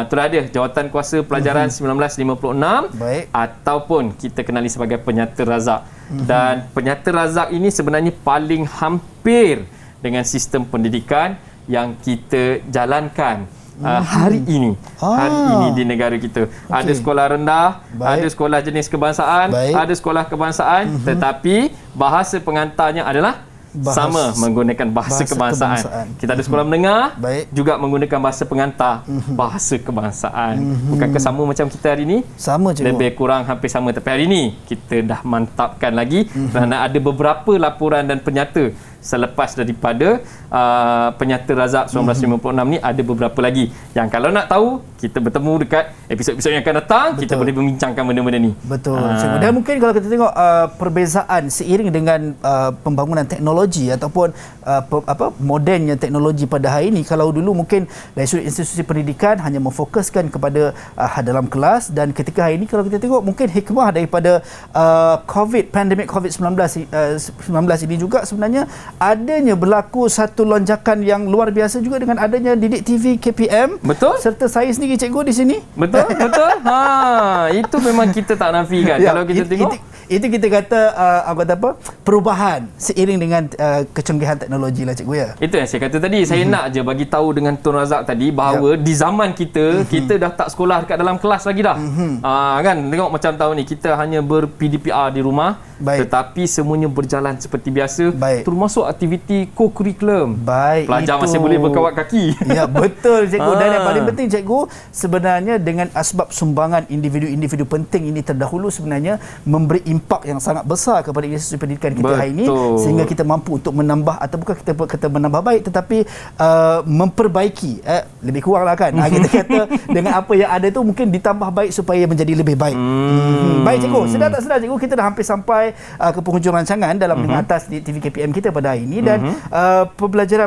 terada Jawatan Kuasa Pelajaran 1956 ataupun kita kenali sebagai Penyata Razak. Dan Penyata Razak ini sebenarnya paling hampir dengan sistem pendidikan yang kita jalankan hari ini di negara kita. Ada sekolah rendah, ada sekolah jenis kebangsaan, ada sekolah kebangsaan, tetapi bahasa pengantarnya adalah sama, menggunakan bahasa kebangsaan. Kita ada sekolah menengah juga menggunakan bahasa pengantar, bahasa kebangsaan. Bukankah sama macam kita hari ini? Sama, Cikgu. Lebih kurang hampir sama, tapi hari ini kita dah mantapkan lagi kerana ada beberapa laporan dan penyata selepas daripada Penyata Razak 1956 ni, ada beberapa lagi yang kalau nak tahu kita bertemu dekat episod-episod yang akan datang. Betul. Kita boleh membincangkan benda-benda ni. Betul. Dan mungkin kalau kita tengok perbezaan seiring dengan pembangunan teknologi ataupun modernnya teknologi pada hari ini, kalau dulu mungkin dari sudut institusi pendidikan hanya memfokuskan kepada dalam kelas, dan ketika hari ini kalau kita tengok mungkin hikmah daripada pandemik COVID-19 ini juga sebenarnya adanya berlaku satu lonjakan yang luar biasa juga dengan adanya Didik TV KPM. Betul. Serta saya sendiri cikgu di sini. Betul. Itu memang kita tak nafikan. Kalau kita tengok itu kita kata perubahan seiring dengan kecanggihan teknologi lah cikgu ya. Itu yang saya kata tadi. Saya nak je bagi tahu dengan Tun Razak tadi bahawa di zaman kita kita dah tak sekolah dekat dalam kelas lagi dah. Kan tengok macam tahun ni kita hanya ber-PDPR di rumah. Baik. Tetapi semuanya berjalan seperti biasa. Baik. Termasuk aktiviti co-curriculum. Baik. Pelajar masih boleh berkawat kaki. Ya, betul cikgu. Dan yang paling penting cikgu, sebenarnya dengan asbab sumbangan individu-individu penting ini terdahulu sebenarnya memberi impak yang sangat besar kepada institusi pendidikan kita hari ini, sehingga kita mampu untuk menambah, atau bukan kita kata menambah baik, tetapi memperbaiki, lebih kuranglah kan. Kita kata dengan apa yang ada tu mungkin ditambah baik supaya menjadi lebih baik. Baik cikgu, sedar tak sedar cikgu, kita dah hampir sampai ke penghujung rancangan dalam Dengan Atas di TV KPM kita pada hari ini, dan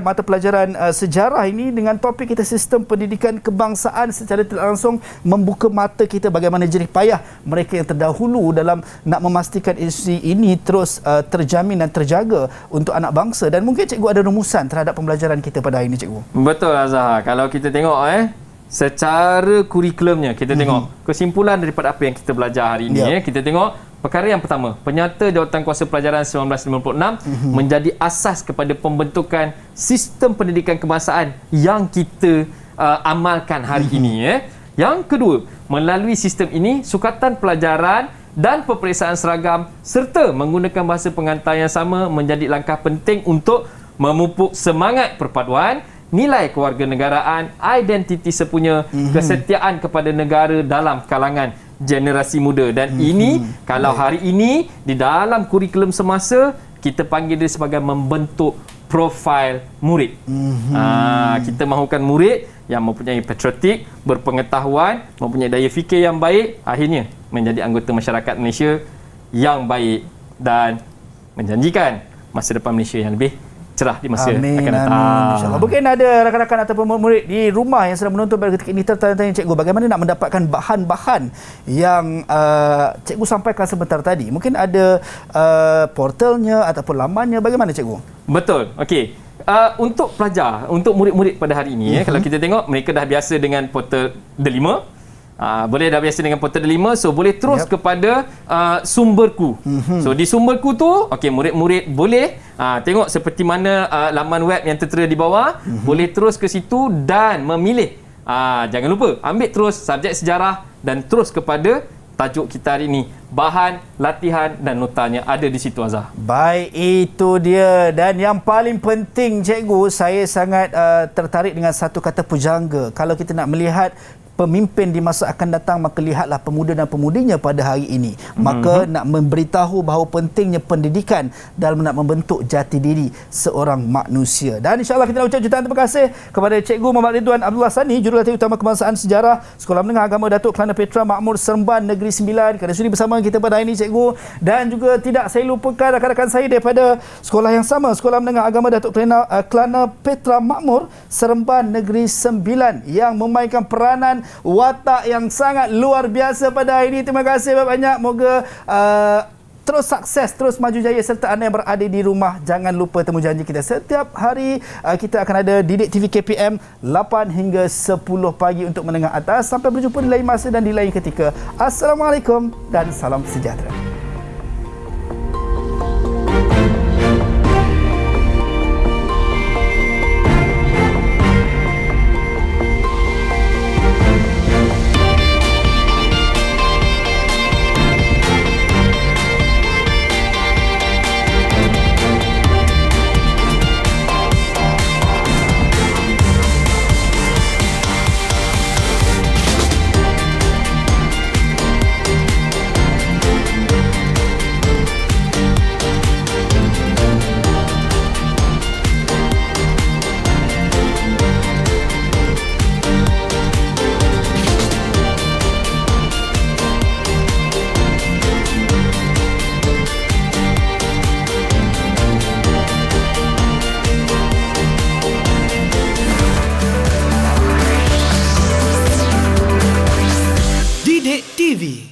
mata pelajaran sejarah ini dengan topik kita sistem pendidikan kebangsaan secara tidak langsung membuka mata kita bagaimana jerih payah mereka yang terdahulu dalam nak memastikan institusi ini terus terjamin dan terjaga untuk anak bangsa. Dan mungkin cikgu ada rumusan terhadap pembelajaran kita pada hari ini cikgu. Betul Azhar. Kalau kita tengok secara kurikulumnya, kita tengok kesimpulan daripada apa yang kita belajar hari ini. Kita tengok perkara yang pertama, penyata Jawatankuasa Pelajaran 1956 menjadi asas kepada pembentukan sistem pendidikan kebangsaan yang kita amalkan hari ini. Yang kedua, melalui sistem ini sukatan pelajaran dan peperiksaan seragam serta menggunakan bahasa pengantar yang sama menjadi langkah penting untuk memupuk semangat perpaduan, nilai kewarganegaraan, identiti sepunya, kesetiaan kepada negara dalam kalangan generasi muda. Dan ini kalau hari ini di dalam kurikulum semasa kita panggil dia sebagai membentuk profil murid. Kita mahukan murid yang mempunyai patriotik, berpengetahuan, mempunyai daya fikir yang baik, akhirnya menjadi anggota masyarakat Malaysia yang baik dan menjanjikan masa depan Malaysia yang lebih cerah di masa akan datang. InsyaAllah. Mungkin ada rakan-rakan ataupun murid di rumah yang sedang menonton pada ketika ini tertanya-tanya cikgu, bagaimana nak mendapatkan bahan-bahan yang cikgu sampaikan sebentar tadi. Mungkin ada portalnya ataupun lamannya, bagaimana cikgu? Betul. Okey. Untuk pelajar, untuk murid-murid pada hari ini, kalau kita tengok mereka dah biasa dengan portal Delima. Boleh dah biasa dengan portal Delima, so boleh terus kepada Sumberku. So di Sumberku tu, okey, murid-murid boleh tengok seperti mana laman web yang tertera di bawah, boleh terus ke situ dan memilih. Jangan lupa ambil terus subjek sejarah dan terus kepada tajuk kita hari ini. Bahan, latihan dan notanya ada di situ Azhar. Baik, itu dia. Dan yang paling penting cikgu, saya sangat tertarik dengan satu kata pujangga. Kalau kita nak melihat pemimpin di masa akan datang, maka lihatlah pemuda dan pemudinya pada hari ini. Maka nak memberitahu bahawa pentingnya pendidikan dalam nak membentuk jati diri seorang manusia. Dan insyaAllah kita nak ucap jutaan terima kasih kepada Cikgu Muhammad Ridwan Abdullah Sani, Jurulatih Utama Kebangsaan Sejarah Sekolah Menengah Agama Datuk Kelana Petra Makmur Seremban Negeri Sembilan, kerana sudi bersama kita pada hari ini Cikgu. Dan juga tidak saya lupakan rakan-rakan saya daripada sekolah yang sama, Sekolah Menengah Agama Datuk Kelana Petra Makmur Seremban Negeri Sembilan, yang memainkan peranan watak yang sangat luar biasa pada hari ini. Terima kasih banyak. Moga terus sukses, terus maju jaya, serta anda yang berada di rumah jangan lupa temu janji kita setiap hari. Kita akan ada Didik TV KPM 8 hingga 10 pagi untuk menengah atas. Sampai berjumpa di lain masa dan di lain ketika. Assalamualaikum dan salam sejahtera.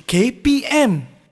KPM